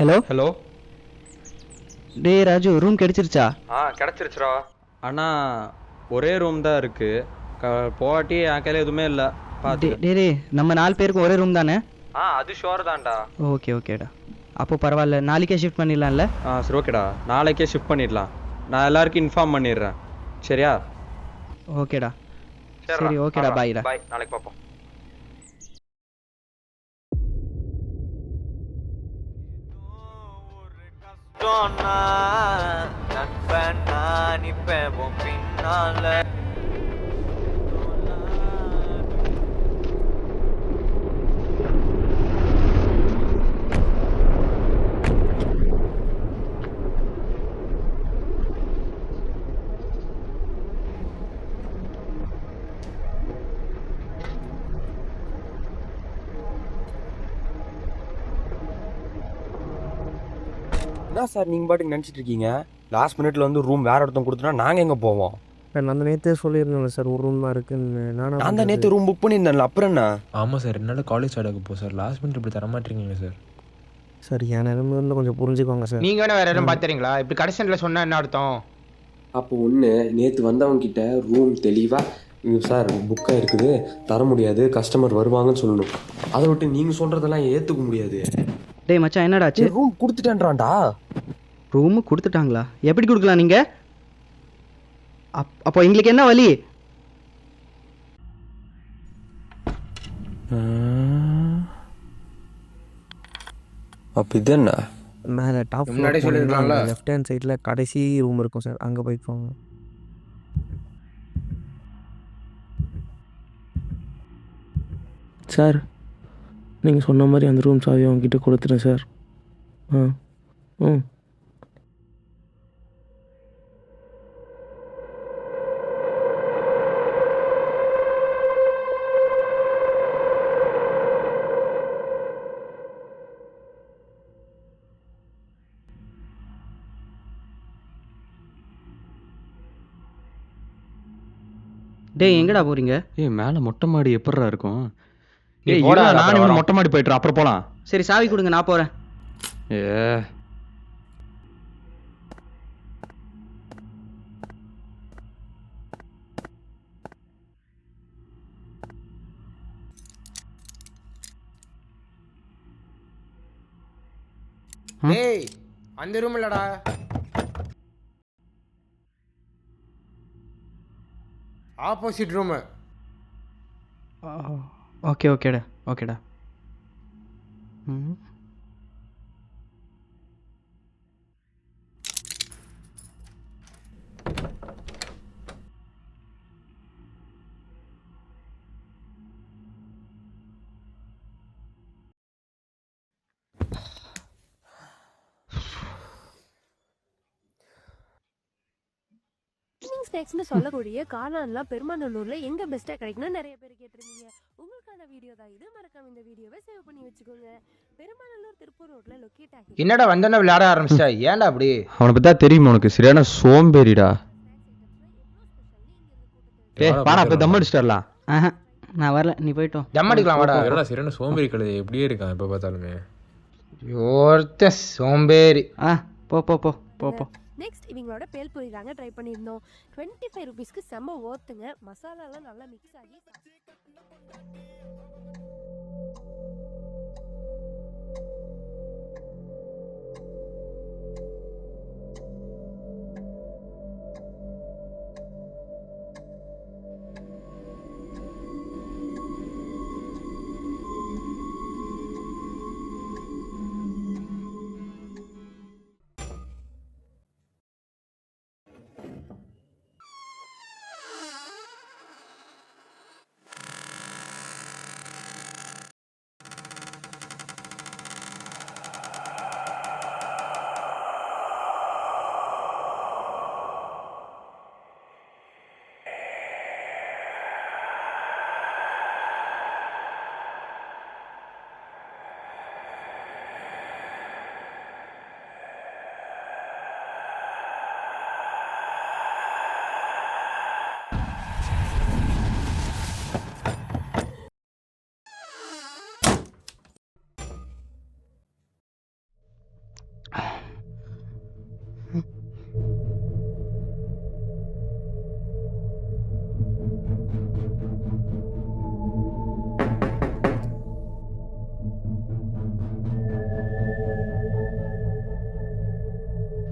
Hello hello. டேய் Raju, room கிடைச்சிருச்சா? கிடச்சிருச்சுரா. ஆனால் ஒரே ரூம் தான் இருக்குது. போகாட்டி என் கையில் எதுவுமே இல்லை. பார்த்துக்க. டேய் நம்ம 4 பேருக்கும் ஒரே ரூம் தானே? அது ஷோர் தான்டா. ஓகேடா. அப்போ பரவாயில்ல, நாளைக்கே ஷிஃப்ட் பண்ணிடலாம்ல? சரி ஓகேடா, நாளைக்கே ஷிஃப்ட் பண்ணிடலாம். நான் எல்லாருக்கும் இன்ஃபார்ம் பண்ணிடுறேன். சரியா? ஓகேடா. சரி ஓகேடா, பாய்டா. பாய், நாளைக்கு பார்ப்போம். நண்பன் நான் இப்ப பின்னால என்ன சார் நீங்கள் பாட்டுக்கு நினச்சிட்டு இருக்கீங்க? லாஸ்ட் மினிட்ல வந்து ரூம் வேற ஒருத்தவங்க கொடுத்துனா நாங்கள் எங்கே போவோம்? சார் நான் நேற்றே சொல்லியிருந்தேன்ல சார், ஒரு ரூம் தான் இருக்குன்னு. நான் தான் நேற்று ரூம் புக் பண்ணியிருந்தேன்ல, அப்புறம் என்ன? ஆமாம் சார், என்னால் காலேஜ் ஸ்டார்ட் ஆக சார். லாஸ்ட் மினிட் இப்படி தரமாட்டீங்களா சார்? சார் என் நிலைமை வந்து கொஞ்சம் புரிஞ்சுக்கோங்க சார். நீங்கள் வேணா வேறு எதுவும் பார்த்துறீங்களா? இப்படி கடைசியில் சொன்னால் என்ன அர்த்தம்? அப்போ ஒன்று, நேற்று வந்தவங்க கிட்ட ரூம் தெளிவாக சார் புக்காக இருக்குது, தர முடியாது, கஸ்டமர் வருவாங்கன்னு சொல்லணும். அதை விட்டு நீங்கள் சொல்கிறதெல்லாம் ஏற்றுக்க முடியாது. டேய் மச்சான், என்னடாச்சு? ரூம் கொடுத்துட்டேன்றான்டா. ரூமு கொடுத்துட்டாங்களா? எப்படி கொடுக்கலாம் நீங்கள்? அப்போ எங்களுக்கு என்ன வழி? அப்போ இது என்ன? மேலே டாப் முன்னாடியே சொல்லியிருக்கலாம்ல. லெஃப்ட் ஹேண்ட் சைடில் கடைசி ரூம் இருக்கும் சார், அங்கே போய்க்கோங்க. சார் நீங்கள் சொன்ன மாதிரி அந்த ரூம் சாவி அவங்ககிட்ட கொடுத்துட்டேன் சார். ம். டேய் எங்கடா போறீங்க? மேலே மொட்டை மாடி எப்படிரா இருக்கும்? போடா, நான் அப்புறம் இவன் வரோம். மொட்டை மாடி போய்ட்டுறேன், அப்புறம் போகலாம். சரி சாவி கொடுங்க, நான் போகிறேன். ஏ டேய், அந்த ரூம் இல்லடா. Opposite room. ஓகேடா. ம். ஸ்நாக்ஸ்னு சொல்லக்கூடிய காளான்லாம் பெருமாநல்லூர்ல எங்க பெஸ்டா கிடைக்கும்னு நிறைய பேர் கேட்டிருந்தீங்க. உங்களுக்கான வீடியோ தான் இது. மறக்காம இந்த வீடியோவை சேவ் பண்ணி வச்சுக்கோங்க. பெருமாநல்லூர் திருப்பூர் ரோட்ல லொக்கேட் ஆகி என்னடா வந்தோன்னே விளையாட ஆரம்பிச்சிட்டா? ஏன்டா அப்படி? அவனை பற்றி தெரியுமா உனக்கு? சரியான சோம்பேறிடா. வாடா போய் தம் அடிச்சிடலாம். நான் வரல, நீ போயிட்டோம். ஜம் அடிக்கலாம் வாடா. எல்லாம் சரியான சோம்பேறி கழுதை எப்படியே இருக்கான் எப்போ பார்த்தாலுமே. ஒருத்த சோம்பேறி. போ. நெக்ஸ்ட் இவங்களோட பேல்பூரி தாங்க ட்ரை பண்ணியிருந்தோம். 25 ருபீஸ்க்கு செம்ம ஓர்த்துங்க. மசாலாலாம் நல்லா மிக்ஸ் ஆகி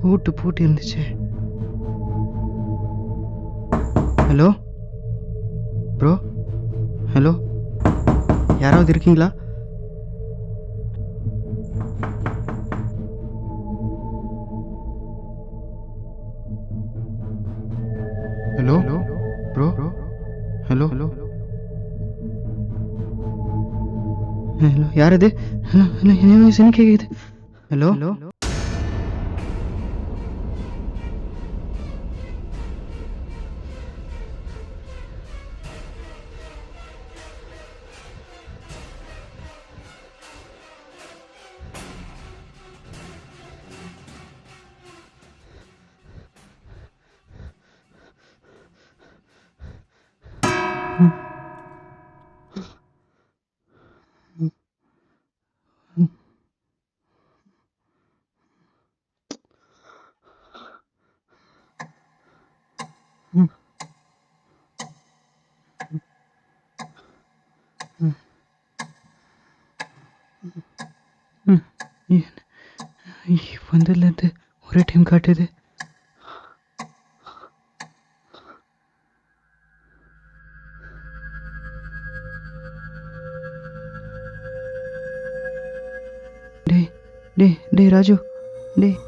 பூட்டு இருந்துச்சு. ஹலோ ப்ரோ, ஹலோ, யாராவது இருக்கீங்களா? Hello bro, hello hello hello, யார் இது? ஹலோ ஹலோ, என்ன வாய்ஸ் எனக்கு கேட்குது. ஹலோ ஹலோ, வந்ததுலேருந்து ஒரே டைம் காட்டுது. டேய் ராஜு, டேய்.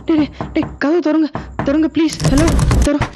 டேய் கதவு திறங்க ப்ளீஸ். ஹலோ, திறங்க.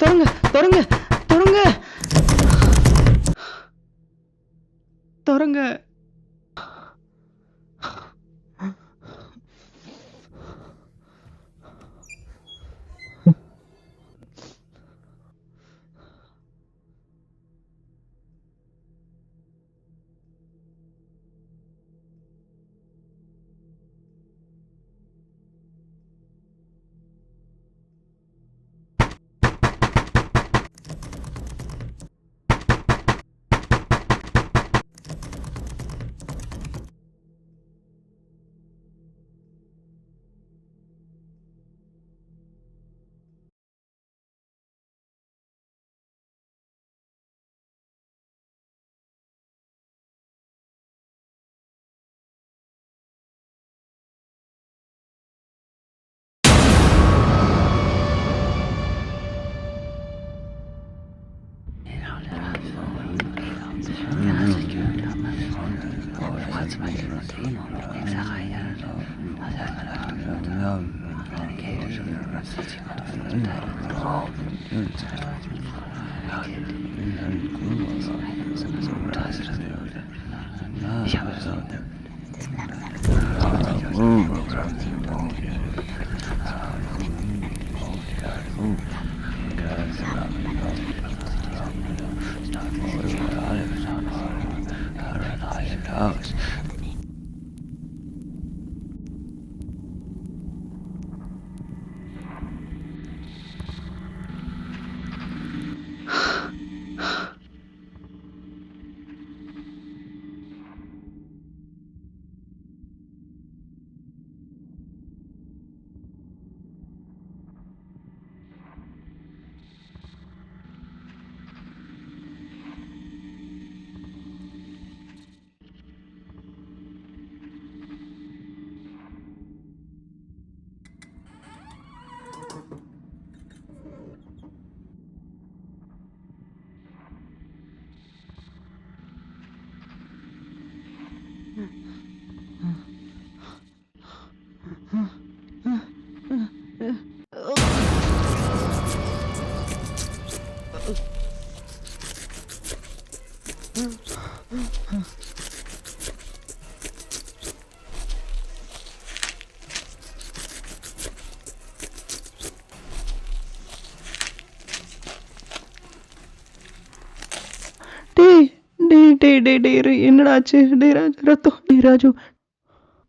டேய் டேய் டேய் என்னடா ஆச்சு? டேய் ராஜு ரத்தம். டேய் ராஜு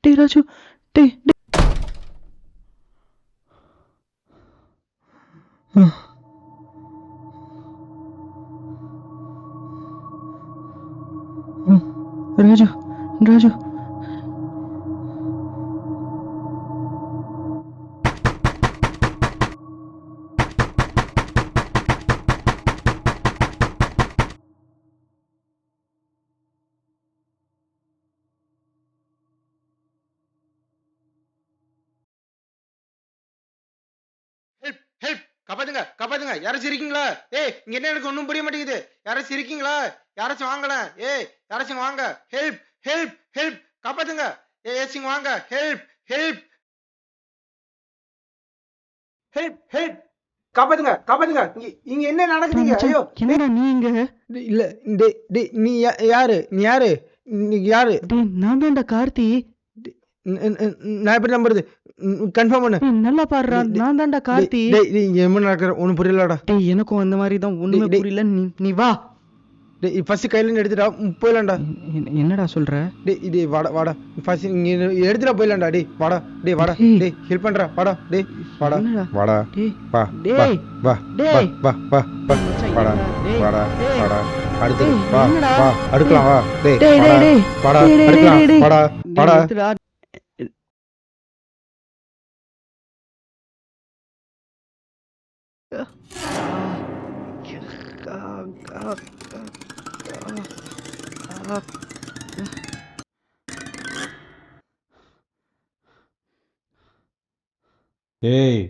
டேய் ராஜு டேய் ராஜு ராஜு ஹெல்ப் காப்பாத்துங்க காப்பாத்துங்க யாராச்சும் இருக்கீங்களா? ஏய் இங்க என்ன எனக்கு ஒன்றும் புரிய மாட்டேங்குது. யாராச்சும் இருக்கீங்களா? யாராச்சும் வாங்கலாம். ஏய் யாராச்சும் வாங்க. ஹெல்ப் ஹெல்ப் ஹெல்ப் காப்பாத்துங்க. ஏசிங்க வாங்க. ஹெல்ப் ஹெல்ப் ஹெல்ப் ஹெல்ப் காப்பாத்துங்க காப்பாத்துங்க. இங்க என்ன நடக்குதுங்க? ஐயோ என்னடா நீ இங்க? இல்ல டேய் டேய் நீ யாரு? நீ யாரு? நீ யாரு? டேய் நான் தான்டா கார்த்தி. நான் எப்படி நம்புறது? கன்ஃபார்ம் பண்ணு. டேய் நல்லா பாருடா, நான் தான்டா கார்த்தி. டேய் டேய் இங்க என்ன நடக்குற ஒன்றும் புரியலடா. டேய் எனக்கும் அந்த மாதிரி தான் ஒண்ணுமே டேய், புரியல. நீ வா. டேய் ஃபர்ஸ்ட் கையில இருந்து எடுத்துடா போயிடலாம்டா. என்னடா சொல்ற? டேய் இது வாடா வாடா ஃபர்ஸ்ட் இங்க எடுத்துடா போயிடலாம்டா. டேய் வாடா டேய் வாடா டேய் ஹெல்ப் பண்றா வாடா டேய் வாடா என்னடா? வாடா டேய் வா டேய் வா டேய் வா வா வா வாடா டேய், வாடா டேய். வாடா அடுத்து டேய், வா என்னடா? வா அடுக்கலாம் வா டேய் டேய் வாடா டேய் வாடா டேய், டேய், அடுக்கலாம் டேய், டேய். வாடா வாடா டேய், நிறுத்துடா. ஏய்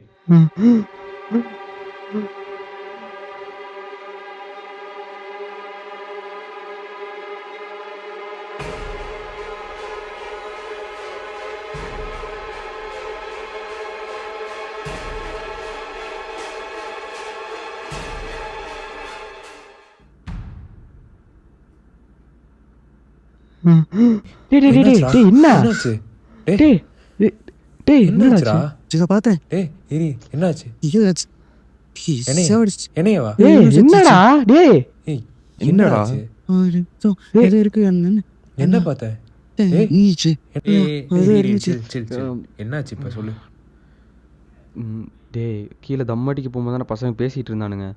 டேய் டேய் டேய் டேய் என்ன? என்னாச்சு? டேய் டேய் டேய், டேய் என்னாச்சுடா? என்னடா? பார்த்தேன். டேய் இரி என்னாச்சு? என்னையா? என்னையவா? டேய் என்னடா? டேய் ஏய் என்னடா ஆச்சு? எது இருக்கு என்ன பார்த்த? நீச்சு என்னாச்சு இப்ப சொல்லு. டேய் கீழே தம்மடிக்கு போகும்போது தானே பசங்க பேசிகிட்டு இருந்தானுங்க.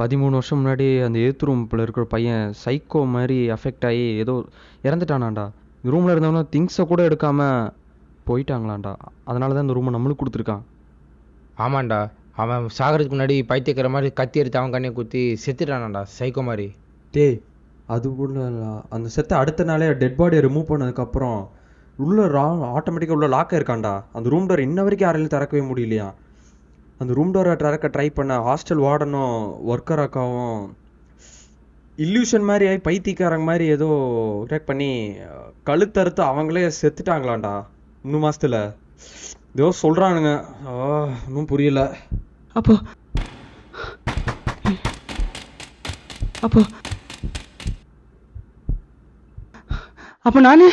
13 வருஷம் முன்னாடி அந்த எய்த் ரூம்ல இருக்கிற பையன் சைக்கோ மாதிரி அஃபெக்ட் ஆகி ஏதோ இறந்துட்டானாண்டா. ரூமில் இருந்தவன திங்ஸை கூட எடுக்காமல் போயிட்டாங்களாண்டா. அதனால தான் இந்த ரூமை நம்மளுக்கு கொடுத்துருக்கான். ஆமாண்டா அவன் சாகிறதுக்கு முன்னாடி பைத்தியக்கிற மாதிரி கத்தி எடுத்து அவன் கண்ணியை குத்தி செத்துட்டானாண்டா சைக்கோ மாதிரி. டேய் அது கூட அந்த செத்தை அடுத்த நாளே டெட் பாடியை ரிமூவ் பண்ணதுக்கப்புறம் உள்ள ஆட்டோமேட்டிக்காக உள்ள லாக் இருக்காண்டா. அந்த ரூம் டோர் இன்ன வரைக்கும் யாராலையும் திறக்கவே முடியலையா. அந்த ரூம் டோரை திறக்க ட்ரை பண்ண ஹாஸ்டல் வார்டனும் ஒர்க்கர் அக்காவும் இல்யூஷன் மாதிரி ஆகி பைத்தியக்காரங்க மாதிரி ஏதோ ரியாக்ட் பண்ணி கழுத்தறுத்து அவங்களே செத்துட்டாங்களாண்டா 3 மாசத்துல. ஏதோ சொல்கிறானுங்க, இன்னும் புரியல. அப்போ அப்போ அப்போ நானு